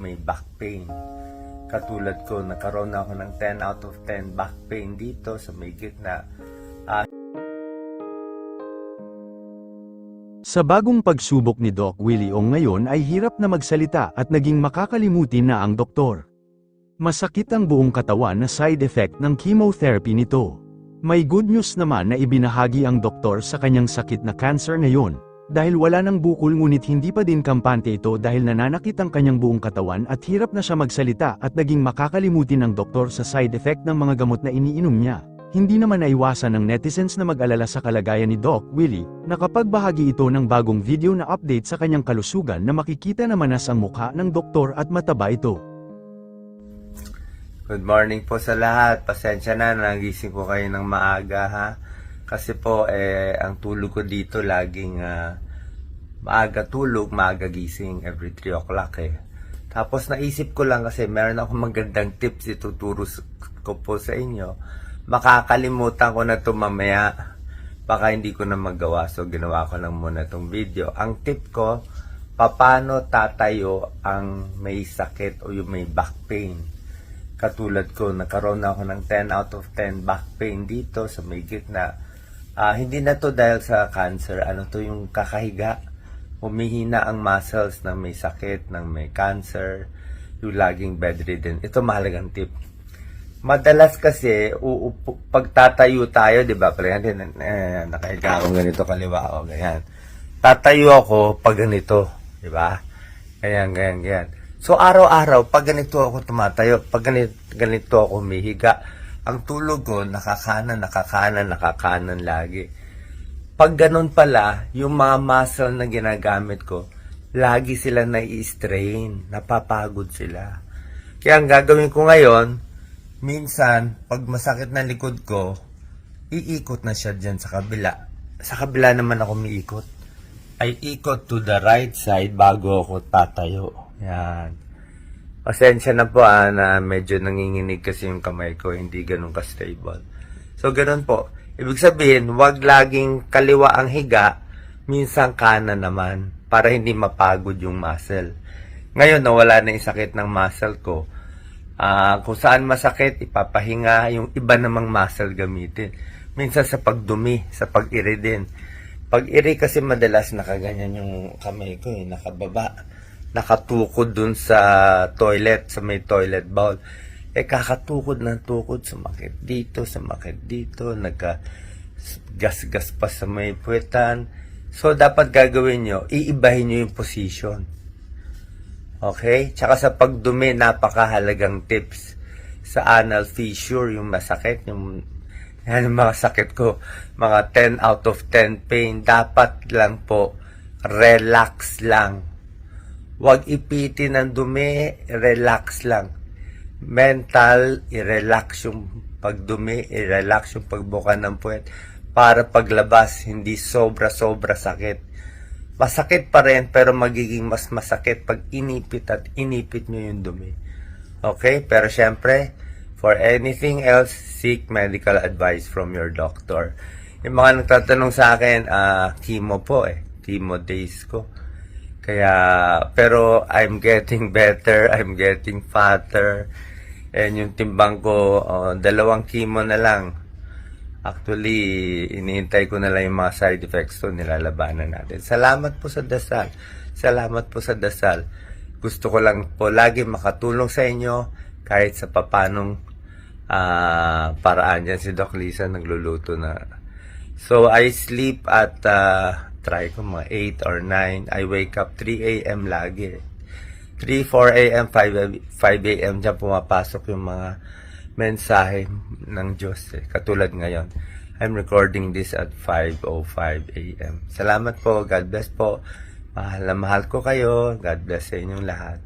may back pain. Katulad ko, nagkaroon ako ng 10 out of 10 back pain dito sa may gitna. Sa bagong pagsubok ni Doc Willie Ong ngayon ay hirap na magsalita at naging makakalimutin na ang doktor. Masakit ang buong katawan na side effect ng chemotherapy nito. May good news naman na ibinahagi ang doktor sa kanyang sakit na cancer ngayon. Dahil wala ng bukol ngunit hindi pa din kampante ito dahil nananakit ang kanyang buong katawan at hirap na siya magsalita at naging makakalimutin ng doktor sa side effect ng mga gamot na iniinom niya. Hindi naman naiwasan ng netizens na mag-alala sa kalagayan ni Doc Willie, nakapagbahagi ito ng bagong video na update sa kanyang kalusugan na makikita na manas ang mukha ng doktor at mataba ito. Good morning po sa lahat. Pasensya na, nagising po kayo ng maaga ha. Kasi po, ang tulog ko dito laging maaga tulog, maaga gising, every 3 o'clock Tapos naisip ko lang kasi meron akong magandang tips ituturo ko po sa inyo. Makakalimutan ko na ito mamaya. Baka hindi ko na magawa. So, ginawa ko lang muna itong video. Ang tip ko, paano tatayo ang may sakit o yung may back pain. Katulad ko, nagkaroon ako ng 10 out of 10 back pain dito sa may gitna. Hindi na to dahil sa cancer. Ano to yung kakahiga. Humihina ang muscles ng may sakit, ng may cancer, yung laging bedridden. Ito mahalagang tip. Madalas kasi, pagtatayo tayo, di ba? Nakahiga akong ganito kaliwa. O, ganyan. Tatayo ako pag ganito. Di ba? Ganyan. So, araw-araw, pag ganito ako tumatayo, pag ganito ako humihiga, ang tulog ko, nakakanan lagi. Pag ganun pala, yung mga muscle na ginagamit ko, lagi sila nai-strain, napapagod sila. Kaya ang gagawin ko ngayon, minsan, pag masakit na likod ko, iikot na siya dyan sa kabila. Sa kabila naman ako umiikot. Ay ikot to the right side bago ako tatayo. Yan. Pasensya na po na medyo nanginginig kasi yung kamay ko, hindi ganun ka-stable. So, ganun po. Ibig sabihin, wag laging kaliwa ang higa, minsan kanan naman, para hindi mapagod yung muscle. Ngayon, nawala na yung sakit ng muscle ko. Kung saan masakit, ipapahinga, yung iba namang muscle gamitin. Minsan sa pagdumi, sa pag-iri din. Pag-iri kasi madalas nakaganyan yung kamay ko, nakababa. Nakatukod dun sa toilet, sa may toilet bowl. Kakatukod ng tukod, sumakit dito, nagka-gas-gas pa sa may puwetan. So, dapat gagawin nyo, iibahin nyo yung position. Okay? Tsaka sa pagdumi, napakahalagang tips. Sa anal fissure, yung masakit, yung mga sakit ko, mga 10 out of 10 pain, dapat lang po, relax lang. Huwag ipitin ng dumi, relax lang. Mental, i-relax yung pagdumi, i-relax yung pagbuka ng puwet para paglabas, hindi sobra-sobra sakit. Masakit pa rin, pero magiging mas masakit pag inipit at inipit nyo yung dumi. Okay? Pero syempre, for anything else, seek medical advice from your doctor. Yung mga nagtatanong sa akin, chemo po chemo days ko. Pero I'm getting better, I'm getting fatter, and yung timbang ko, 2 chemo na lang. Actually, iniintay ko na lang yung mga side effects to, nilalabanan natin. Salamat po sa dasal. Gusto ko lang po lagi makatulong sa inyo, kahit sa papanong paraan. Dyan si Doc Lisa nagluluto na. So, I sleep at try ko mga 8 or 9. I wake up 3 a.m. lagi. 3, 4 a.m., 5 a.m. Diyan pumapasok yung mga mensahe ng Diyos. Katulad ngayon. I'm recording this at 5:05 a.m. Salamat po. God bless po. Mahal na mahal ko kayo. God bless sa inyong lahat.